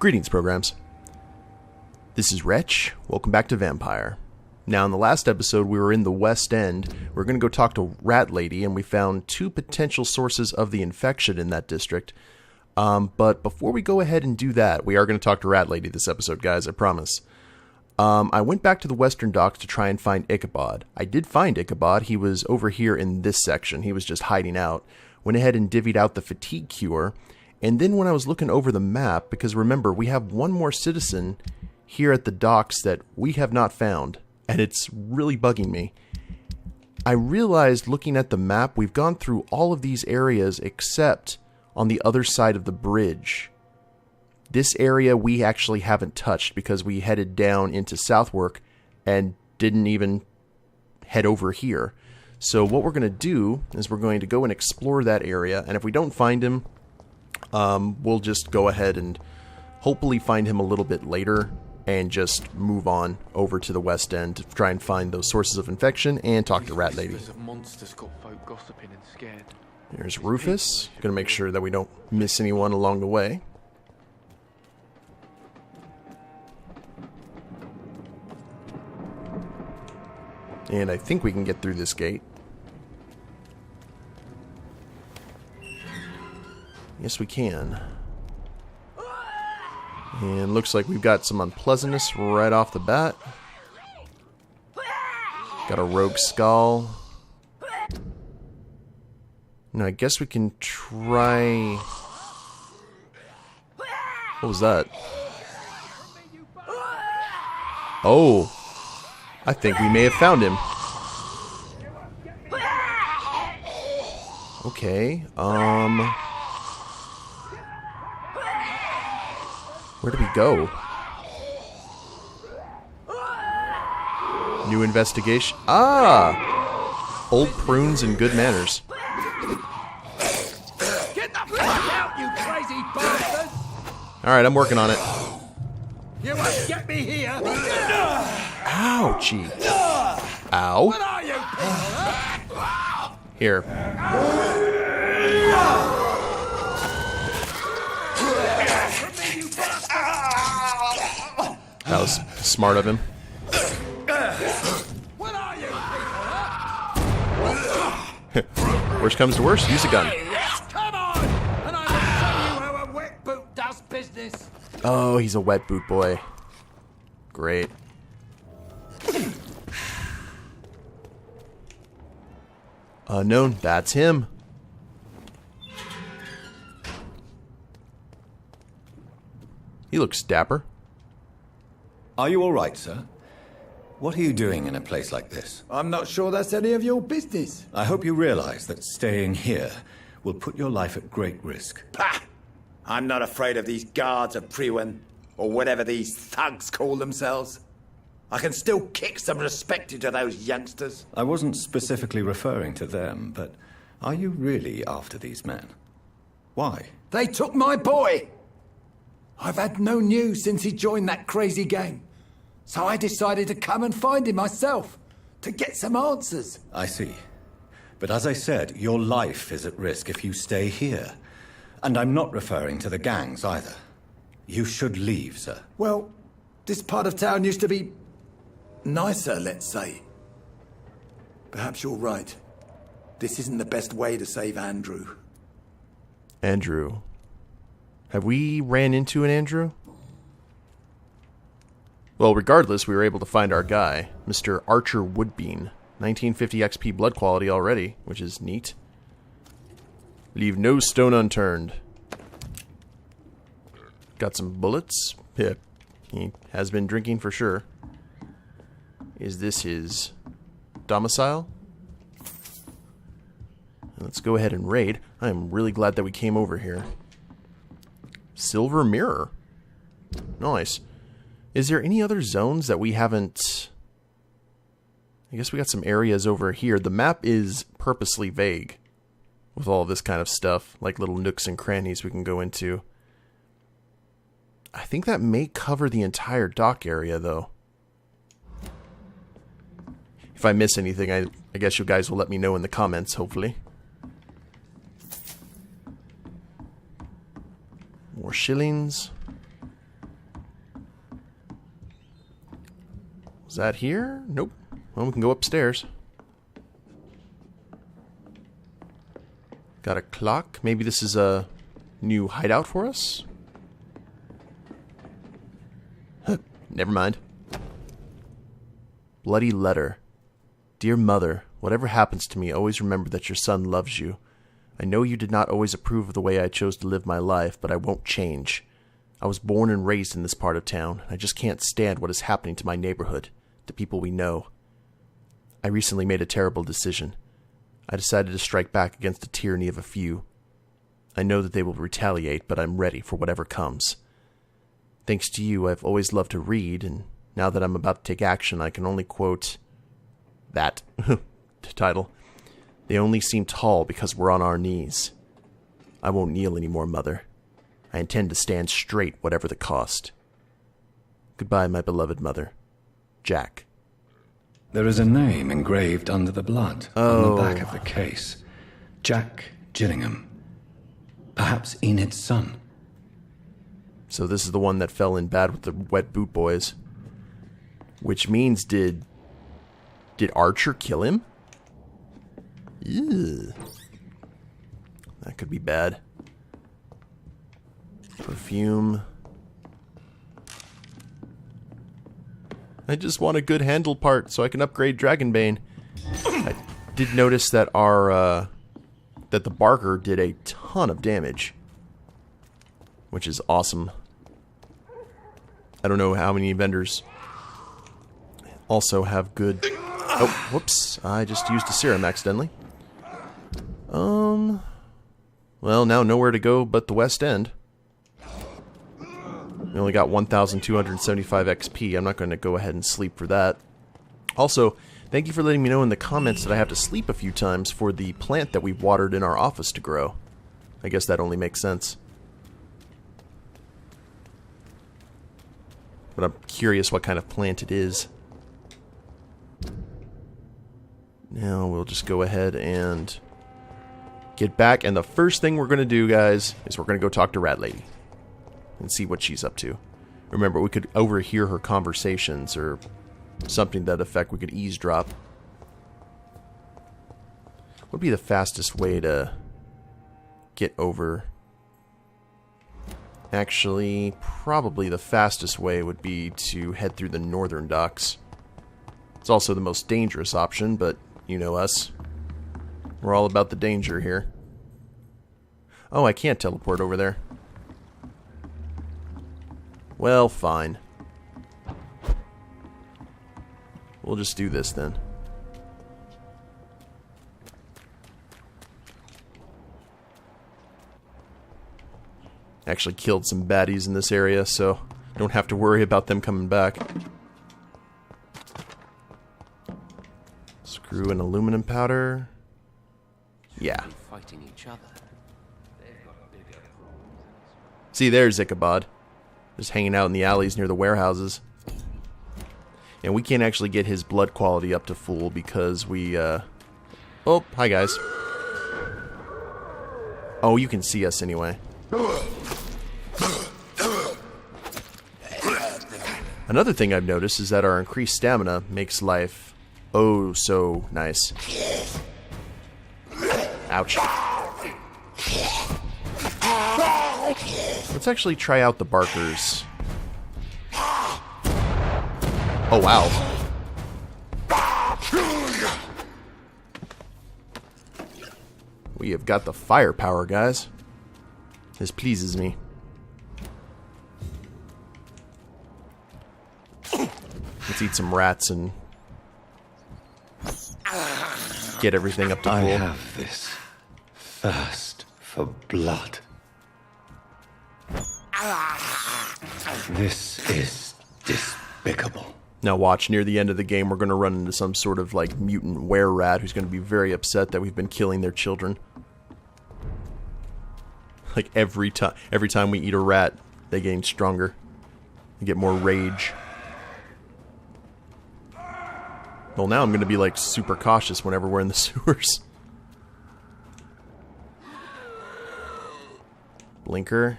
Greetings, programs. This is Wretch. Welcome back to Vampyr. Now, in the last episode, we were in the West End. We were going to go talk to Rat Lady, and we found two potential sources of the infection in that district. But before we go ahead and do that, we are going to talk to Rat Lady this episode, guys, I promise. I went back to the Western Docks to try and find Ichabod. I did find Ichabod. He was over here in this section. He was just hiding out. Went ahead and divvied out the fatigue cure. And then when I was looking over the map, because remember, we have one more citizen here at the docks that we have not found, and it's really bugging me. I realized looking at the map, we've gone through all of these areas except on the other side of the bridge. This area we actually haven't touched because we headed down into Southwark and didn't even head over here. So what we're going to do is we're going to go and explore that area, and if we don't find him, we'll just go ahead and hopefully find him a little bit later and just move on over to the West End to try and find those sources of infection and talk to Rat Lady. There's Rufus. Gonna make sure that we don't miss anyone along the way. And I think we can get through this gate. Yes, we can. And looks like we've got some unpleasantness right off the bat. Got a rogue skull. Now I guess we can try... What was that? Oh! I think we may have found him. Okay, where do we go? New investigation. Ah! Old prunes and good manners. Get the fuck out, you crazy bastard! Alright, I'm working on it. You won't get me here! Ouchie. Ow. What are you people, huh? Here. That was smart of him. What are you people, huh? Worst comes to worst, use a gun. Come on! And I will show you how a wet boot does business! Oh, he's a wet boot boy. Great. Unknown, that's him. He looks dapper. Are you all right, sir? What are you doing in a place like this? I'm not sure that's any of your business. I hope you realize that staying here will put your life at great risk. Pah! I'm not afraid of these guards of Priwen, or whatever these thugs call themselves. I can still kick some respect into those youngsters. I wasn't specifically referring to them, but are you really after these men? Why? They took my boy! I've had no news since he joined that crazy gang. So I decided to come and find him myself, to get some answers. I see. But as I said, your life is at risk if you stay here. And I'm not referring to the gangs either. You should leave, sir. Well, this part of town used to be nicer, let's say. Perhaps you're right. This isn't the best way to save Andrew. Andrew. Have we ran into an Andrew? Well, regardless, we were able to find our guy, Mr. Archer Woodbean. 1950 XP blood quality already, which is neat. Leave no stone unturned. Got some bullets. Yeah, he has been drinking for sure. Is this his domicile? Let's go ahead and raid. I am really glad that we came over here. Silver mirror. Nice. Is there any other zones that we haven't... I guess we got some areas over here. The map is purposely vague with all this kind of stuff, like little nooks and crannies we can go into. I think that may cover the entire dock area, though. If I miss anything, I guess you guys will let me know in the comments, hopefully. More shillings. Is that here? Nope. Well, we can go upstairs. Got a clock. Maybe this is a new hideout for us? Huh. Never mind. Bloody letter. Dear Mother, whatever happens to me, always remember that your son loves you. I know you did not always approve of the way I chose to live my life, but I won't change. I was born and raised in this part of town, and I just can't stand what is happening to my neighborhood, the people we know. I recently made a terrible decision. I decided to strike back against the tyranny of a few. I know that they will retaliate, but I'm ready for whatever comes. Thanks to you, I've always loved to read, and now that I'm about to take action, I can only quote that title. They only seem tall because we're on our knees. I won't kneel anymore, Mother. I intend to stand straight, whatever the cost. Goodbye, my beloved mother. Jack. There is a name engraved under the blood on the back of the case. Jack Gillingham. Perhaps Enid's son. So this is the one that fell in bad with the wet boot boys. Which means did Archer kill him? Ew. That could be bad. Perfume. I just want a good handle part so I can upgrade Dragonbane. I did notice that that the Barker did a ton of damage, which is awesome. I don't know how many vendors also have good... Oh, whoops. I just used a serum accidentally. Well, now nowhere to go but the West End. We only got 1,275 XP. I'm not going to go ahead and sleep for that. Also, thank you for letting me know in the comments that I have to sleep a few times for the plant that we watered in our office to grow. I guess that only makes sense. But I'm curious what kind of plant it is. Now we'll just go ahead and get back. And the first thing we're going to do, guys, is we're going to go talk to Rat Lady and see what she's up to. Remember, we could overhear her conversations or something to that effect. We could eavesdrop. What would be the fastest way to get over? Actually, probably the fastest way would be to head through the northern docks. It's also the most dangerous option, but you know us. We're all about the danger here. Oh, I can't teleport over there. Well, fine. We'll just do this then. Actually killed some baddies in this area, so don't have to worry about them coming back. Screw an aluminum powder. Yeah. Fighting each other. See, there's Ichabod. Just hanging out in the alleys near the warehouses. And we can't actually get his blood quality up to full because we, Oh, hi guys. Oh, you can see us anyway. Another thing I've noticed is that our increased stamina makes life oh so nice. Ouch. Let's actually try out the Barkers. Oh, wow. We have got the firepower, guys. This pleases me. Let's eat some rats and get everything up to full. I have this thirst for blood. This is despicable. Now watch, near the end of the game we're going to run into some sort of like mutant were-rat who's going to be very upset that we've been killing their children. Like every time we eat a rat, they gain stronger. They get more rage. Well, now I'm going to be like super cautious whenever we're in the sewers. Blinker.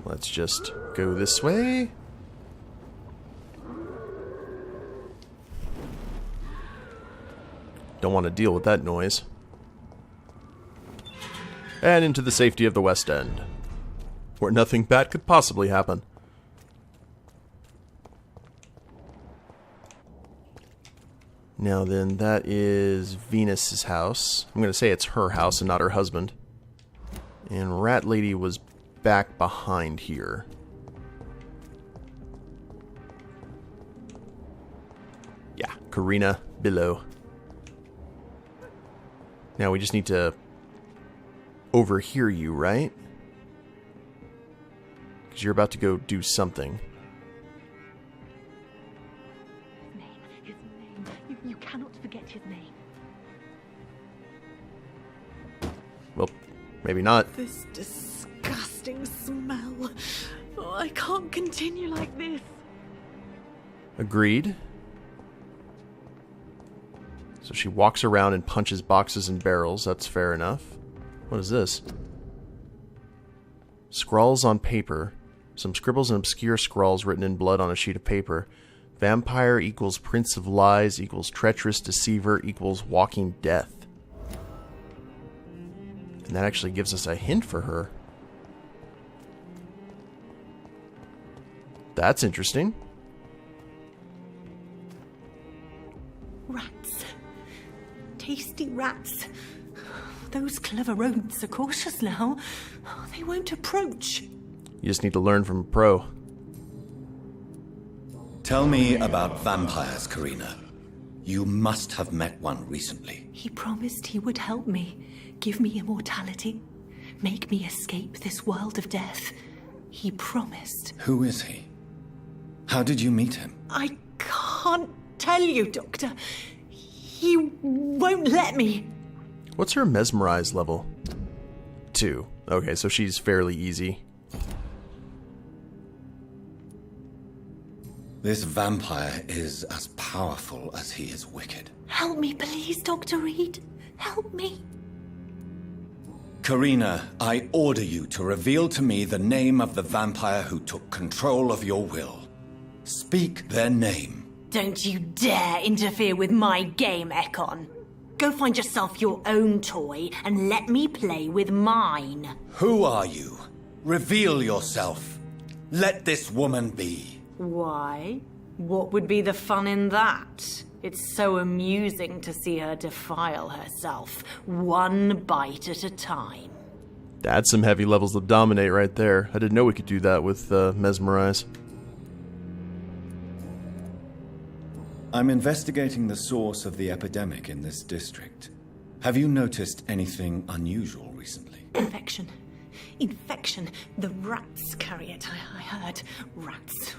Let's just go this way. Don't want to deal with that noise. And into the safety of the West End, where nothing bad could possibly happen. Now then, that is Venus's house. I'm going to say it's her house and not her husband. And Rat Lady was back behind here. Yeah, Carina Billow. Now we just need to overhear you, right? Because you're about to go do something. His name. You cannot forget his name. Well, maybe not. This disgusting smell. Oh, I can't continue like this. Agreed. So she walks around and punches boxes and barrels. That's fair enough. What is this? Scrawls on paper. Some scribbles and obscure scrawls written in blood on a sheet of paper. Vampire equals prince of lies equals treacherous deceiver equals walking death. And that actually gives us a hint for her. That's interesting. Rats. Tasty rats. Those clever rodents are cautious now. They won't approach. You just need to learn from a pro. Tell me about vampires, Carina. You must have met one recently. He promised he would help me, give me immortality, make me escape this world of death. He promised. Who is he? How did you meet him? I can't tell you, Doctor. He won't let me. What's her mesmerize level? 2. Okay, so she's fairly easy. This vampire is as powerful as he is wicked. Help me, please, Dr. Reid. Help me. Carina, I order you to reveal to me the name of the vampire who took control of your will. Speak their name. Don't you dare interfere with my game, Ekon. Go find yourself your own toy and let me play with mine. Who are you? Reveal yourself. Let this woman be. Why? What would be the fun in that? It's so amusing to see her defile herself, one bite at a time. That's some heavy levels of dominate right there. I didn't know we could do that with mesmerize. I'm investigating the source of the epidemic in this district. Have you noticed anything unusual recently? Infection. Infection. The rats carry it, I heard. Rats.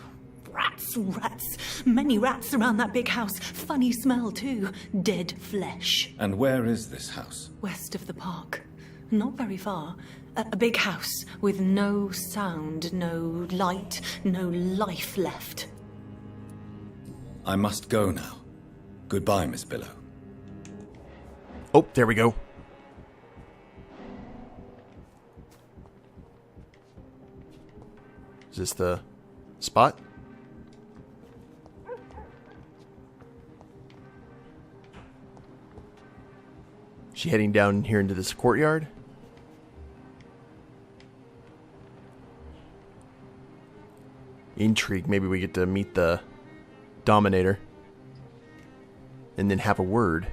Rats, rats. Many rats around that big house. Funny smell, too. Dead flesh. And where is this house? West of the park. Not very far. A big house with no sound, no light, no life left. I must go now. Goodbye, Miss Billow. Oh, there we go. Is this the spot? She heading down here into this courtyard? Intrigue. Maybe we get to meet the Dominator. And then have a word.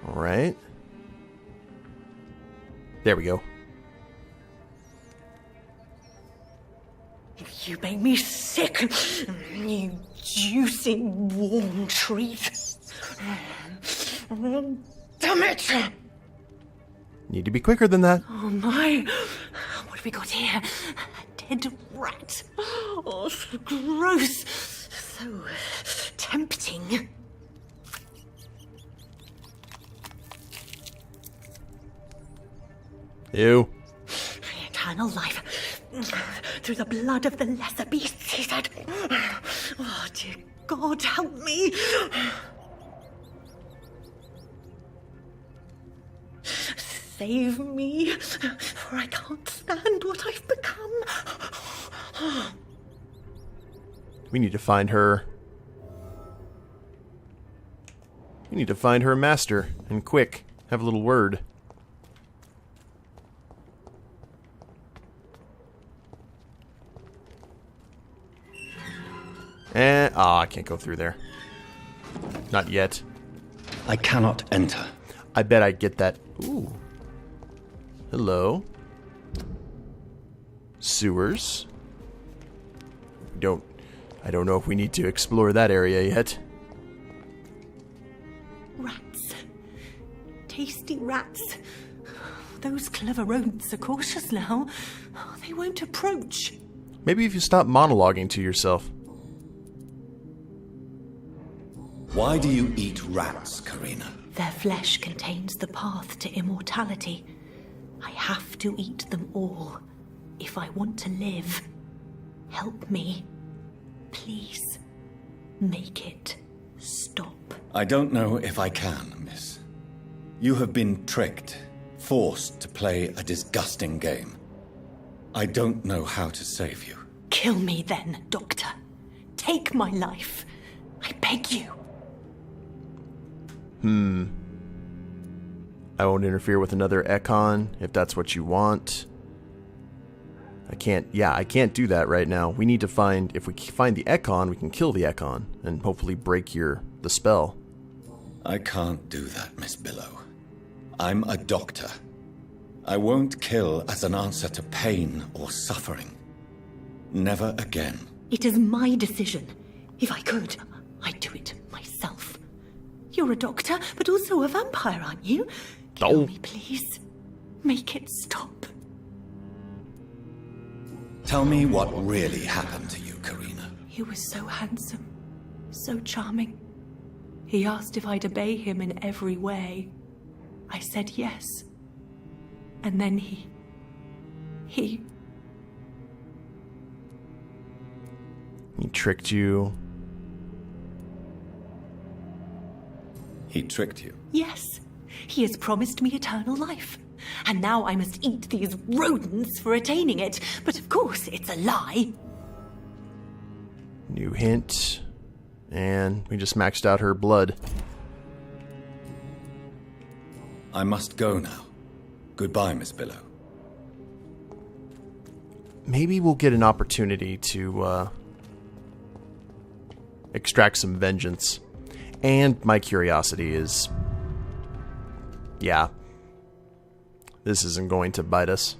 Alright. There we go. You make me sick, you juicy, warm treat. Damn it! Need to be quicker than that. Oh my! What have we got here? A dead rat. Oh, so gross. So tempting. Ew. Eternal life. Through the blood of the lesser beasts, he said. Oh, dear God, help me. Save me, for I can't stand what I've become. We need to find her. We need to find her master, and quick. Have a little word. And I can't go through there. Not yet. I cannot enter. I bet I get that. Ooh. Hello. Sewers. I don't know if we need to explore that area yet. Rats. Tasty rats. Those clever rodents are cautious now. They won't approach. Maybe if you stop monologuing to yourself. Why do you eat rats, Carina? Their flesh contains the path to immortality. I have to eat them all if I want to live. Help me. Please. Make it stop. I don't know if I can, miss. You have been tricked, forced to play a disgusting game. I don't know how to save you. Kill me then, Doctor. Take my life. I beg you. I won't interfere with another Econ, if that's what you want. I can't do that right now. We need to find, if we find the Econ, we can kill the Econ, and hopefully break the spell. I can't do that, Miss Billow. I'm a doctor. I won't kill as an answer to pain or suffering. Never again. It is my decision. If I could, I'd do it myself. You're a doctor, but also a vampire, aren't you? Kill me, please. Make it stop. Tell me what really happened to you, Carina. He was so handsome, so charming. He asked if I'd obey him in every way. I said yes. And then he... He tricked you. He tricked you? Yes. He has promised me eternal life. And now I must eat these rodents for attaining it. But of course, it's a lie. New hint. And we just maxed out her blood. I must go now. Goodbye, Miss Billow. Maybe we'll get an opportunity to extract some vengeance. And my curiosity is... yeah. This isn't going to bite us.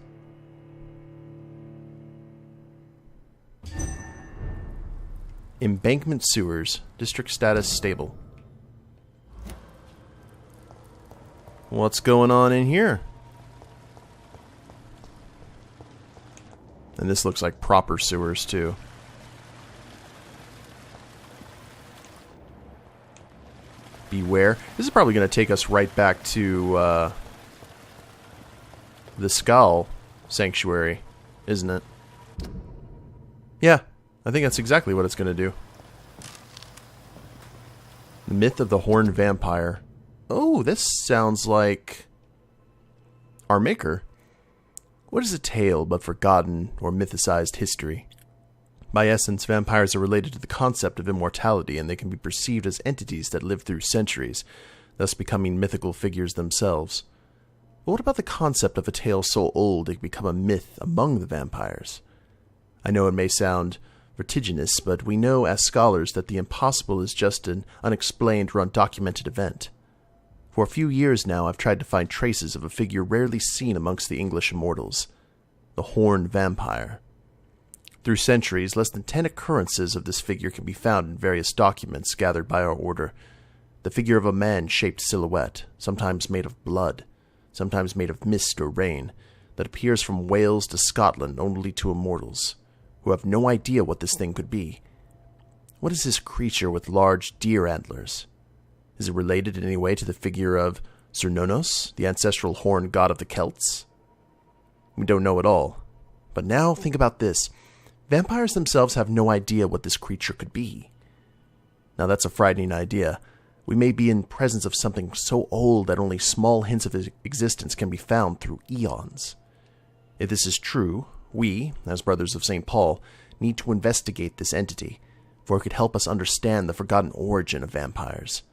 Embankment sewers. District status stable. What's going on in here? And this looks like proper sewers, too. Beware. This is probably going to take us right back to the Skull Sanctuary, isn't it? Yeah, I think that's exactly what it's going to do. The Myth of the Horned Vampire. Oh, this sounds like our maker. What is a tale but forgotten or mythicized history? By essence, vampires are related to the concept of immortality, and they can be perceived as entities that live through centuries, thus becoming mythical figures themselves. But what about the concept of a tale so old it can become a myth among the vampires? I know it may sound vertiginous, but we know as scholars that the impossible is just an unexplained or undocumented event. For a few years now, I've tried to find traces of a figure rarely seen amongst the English immortals, the Horned Vampire. Through centuries, less than 10 occurrences of this figure can be found in various documents gathered by our order. The figure of a man-shaped silhouette, sometimes made of blood, sometimes made of mist or rain, that appears from Wales to Scotland only to immortals, who have no idea what this thing could be. What is this creature with large deer antlers? Is it related in any way to the figure of Cernunnos, the ancestral horned god of the Celts? We don't know at all. But now, think about this. Vampires themselves have no idea what this creature could be. Now that's a frightening idea. We may be in presence of something so old that only small hints of its existence can be found through eons. If this is true, we, as Brothers of St. Paul, need to investigate this entity, for it could help us understand the forgotten origin of vampires.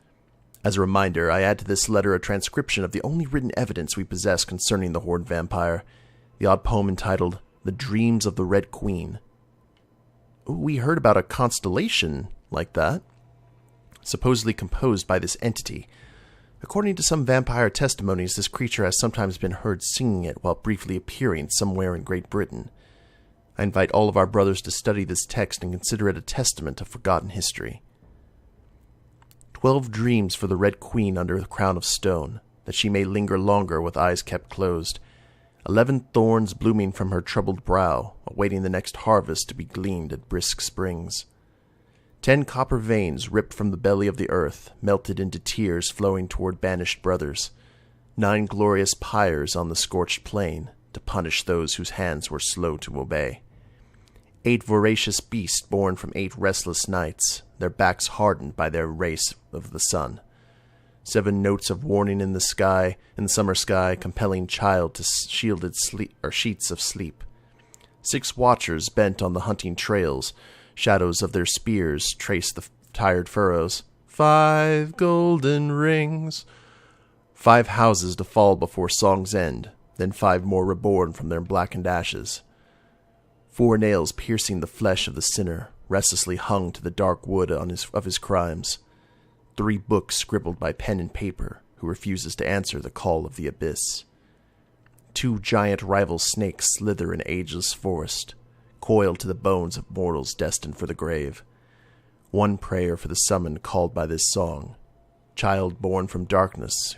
As a reminder, I add to this letter a transcription of the only written evidence we possess concerning the Horde vampire, the odd poem entitled The Dreams of the Red Queen. Ooh, we heard about a constellation like that, supposedly composed by this entity. According to some vampire testimonies, this creature has sometimes been heard singing it while briefly appearing somewhere in Great Britain. I invite all of our brothers to study this text and consider it a testament of forgotten history. 12 dreams for the Red Queen under the crown of stone, that she may linger longer with eyes kept closed. 11 thorns blooming from her troubled brow, awaiting the next harvest to be gleaned at brisk springs. 10 copper veins ripped from the belly of the earth, melted into tears flowing toward banished brothers. 9 glorious pyres on the scorched plain, to punish those whose hands were slow to obey. 8 voracious beasts born from 8 restless nights, their backs hardened by their race of the sun. 7 notes of warning in the sky, in the summer sky, compelling child to shielded sleep or sheets of sleep. 6 watchers bent on the hunting trails, shadows of their spears trace the tired furrows. 5 golden rings. 5 houses to fall before song's end, then 5 more reborn from their blackened ashes. 4 nails piercing the flesh of the sinner, restlessly hung to the dark wood of his crimes. 3 books scribbled by pen and paper, who refuses to answer the call of the abyss. 2 giant rival snakes slither in ageless forest, coiled to the bones of mortals destined for the grave. 1 prayer for the summoned called by this song, child born from darkness,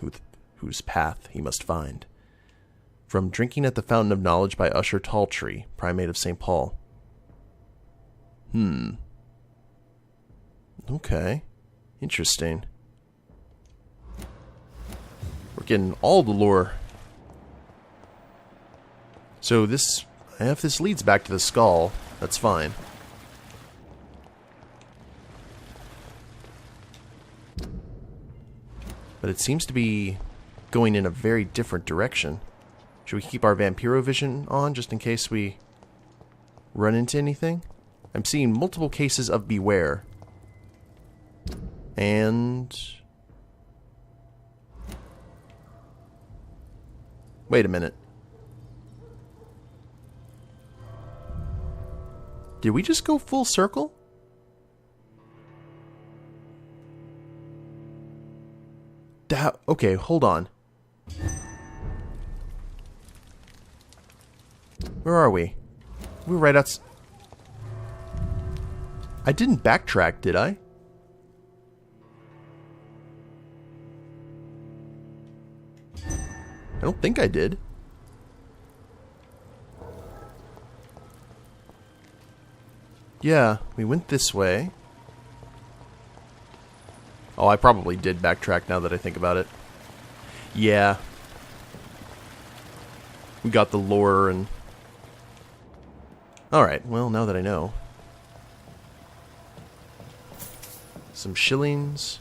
whose path he must find. From Drinking at the Fountain of Knowledge by Usher Talltree, Primate of St. Paul. Okay. Interesting. We're getting all the lore. So if this leads back to the skull, that's fine. But it seems to be going in a very different direction. Should we keep our Vampyro vision on just in case we run into anything? I'm seeing multiple cases of beware. And... wait a minute. Did we just go full circle? Okay, hold on. Where are we? We're right outside. I didn't backtrack, did I? I don't think I did. Yeah, we went this way. Oh, I probably did backtrack now that I think about it. Yeah. We got the lore and... Alright, well, now that I know. Some shillings.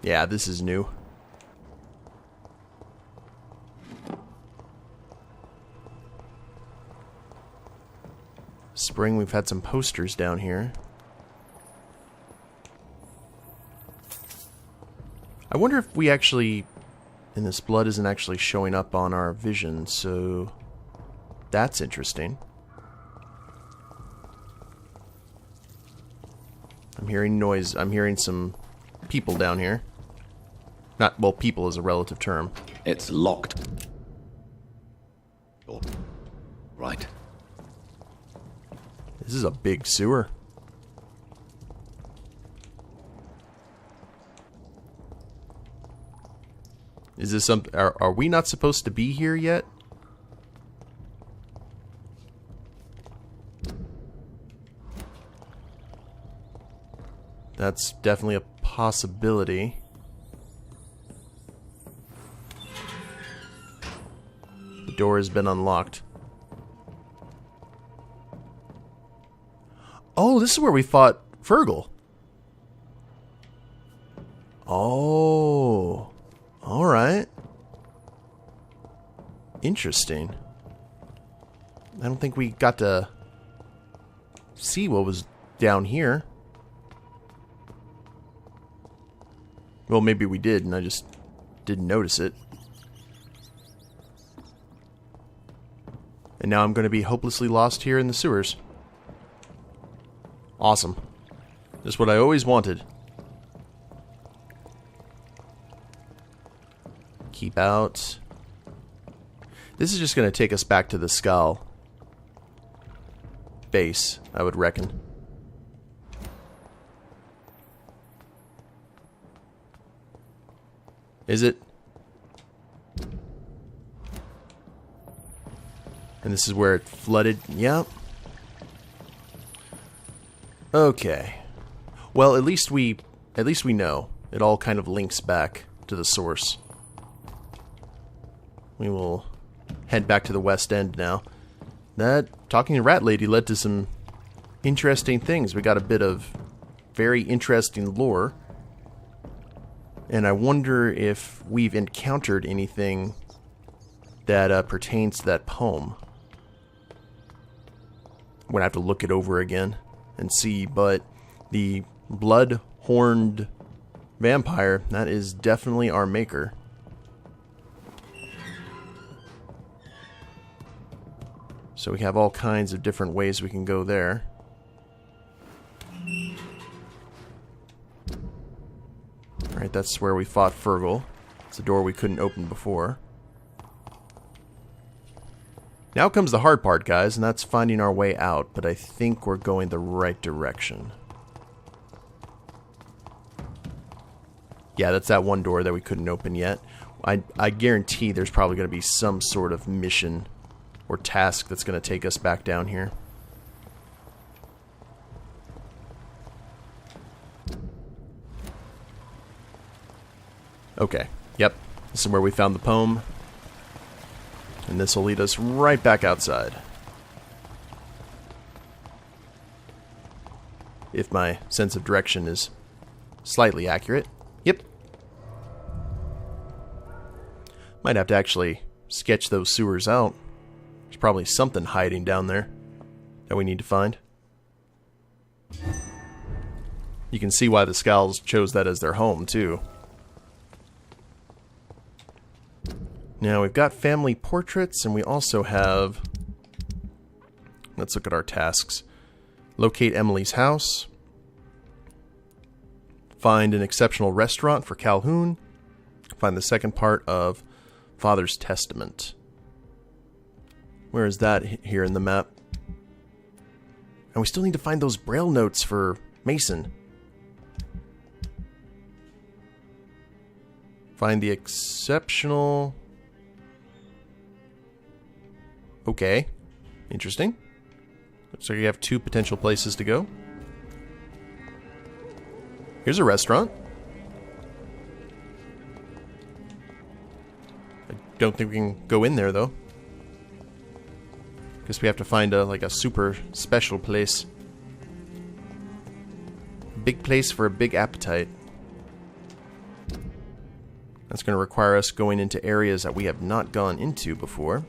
Yeah, this is new. Spring, we've had some posters down here. I wonder if we actually... and this blood isn't actually showing up on our vision, so... that's interesting. I'm hearing noise. I'm hearing some people down here. Not, well, people is a relative term. It's locked. Right. This is a big sewer. Is this some... Are we not supposed to be here yet? That's definitely a possibility. The door has been unlocked. Oh, this is where we fought Fergal. Oh. Alright. Interesting. I don't think we got to see what was down here. Well, maybe we did, and I just didn't notice it. And now I'm going to be hopelessly lost here in the sewers. Awesome. Just what I always wanted. Keep out. This is just going to take us back to the skull base, I would reckon. Is it? And this is where it flooded. Yep. Okay. Well, at least we know. It all kind of links back to the source. We will head back to the West End now. That talking to Rat Lady led to some interesting things. We got a bit of very interesting lore. And I wonder if we've encountered anything that pertains to that poem. I'm going to have to look it over again and see, but the blood-horned vampire, that is definitely our maker. So we have all kinds of different ways we can go there. Alright, that's where we fought Fergal. It's a door we couldn't open before. Now comes the hard part, guys, and that's finding our way out, but I think we're going the right direction. Yeah, that's that one door that we couldn't open yet. I guarantee there's probably going to be some sort of mission or task that's going to take us back down here. Okay, yep, this is where we found the poem. And this will lead us right back outside. If my sense of direction is slightly accurate. Yep. Might have to actually sketch those sewers out. There's probably something hiding down there that we need to find. You can see why the Skulls chose that as their home, too. Now, we've got family portraits, and we also have... Let's look at our tasks. Locate Emily's house. Find an exceptional restaurant for Calhoun. Find the second part of Father's Testament. Where is that here in the map? And we still need to find those braille notes for Mason. Find the exceptional... Okay. Interesting. So you have two potential places to go. Here's a restaurant. I don't think we can go in there, though. Guess we have to find a super special place. A big place for a big appetite. That's going to require us going into areas that we have not gone into before.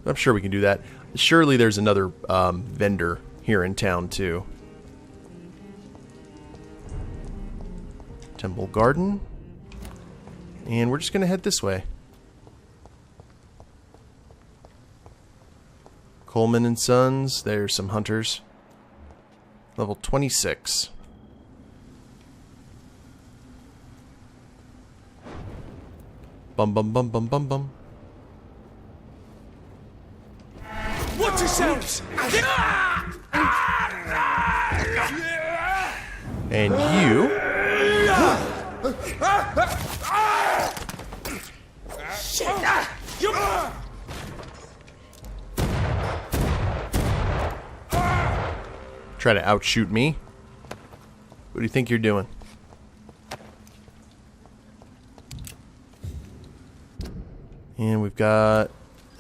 I'm sure we can do that. Surely there's another vendor here in town, too. Temple Garden. And we're just going to head this way. Coleman and Sons. There's some hunters. Level 26. Bum bum bum bum bum bum. Watch yourselves! And you... Try to outshoot me? What do you think you're doing? And we've got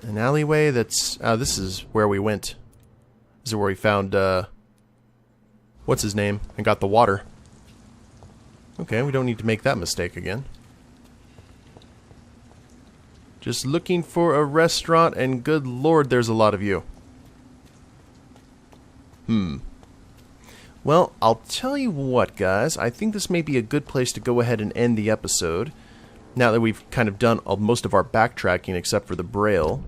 an alleyway that's... this is where we went. This is where we found, what's his name? And got the water. Okay, we don't need to make that mistake again. Just looking for a restaurant, and good lord, there's a lot of you. Well, I'll tell you what, guys. I think this may be a good place to go ahead and end the episode. Now that we've kind of done most of our backtracking except for the Braille.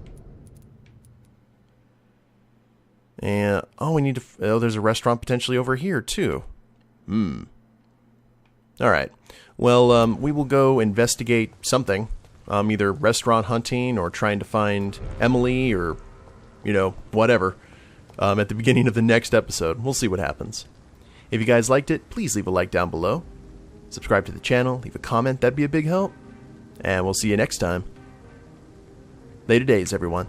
And, we need to... Oh, there's a restaurant potentially over here, too. Alright. Well, we will go investigate something. Either restaurant hunting or trying to find Emily or, whatever. At the beginning of the next episode. We'll see what happens. If you guys liked it, please leave a like down below. Subscribe to the channel, leave a comment, that'd be a big help. And we'll see you next time. Later days, everyone.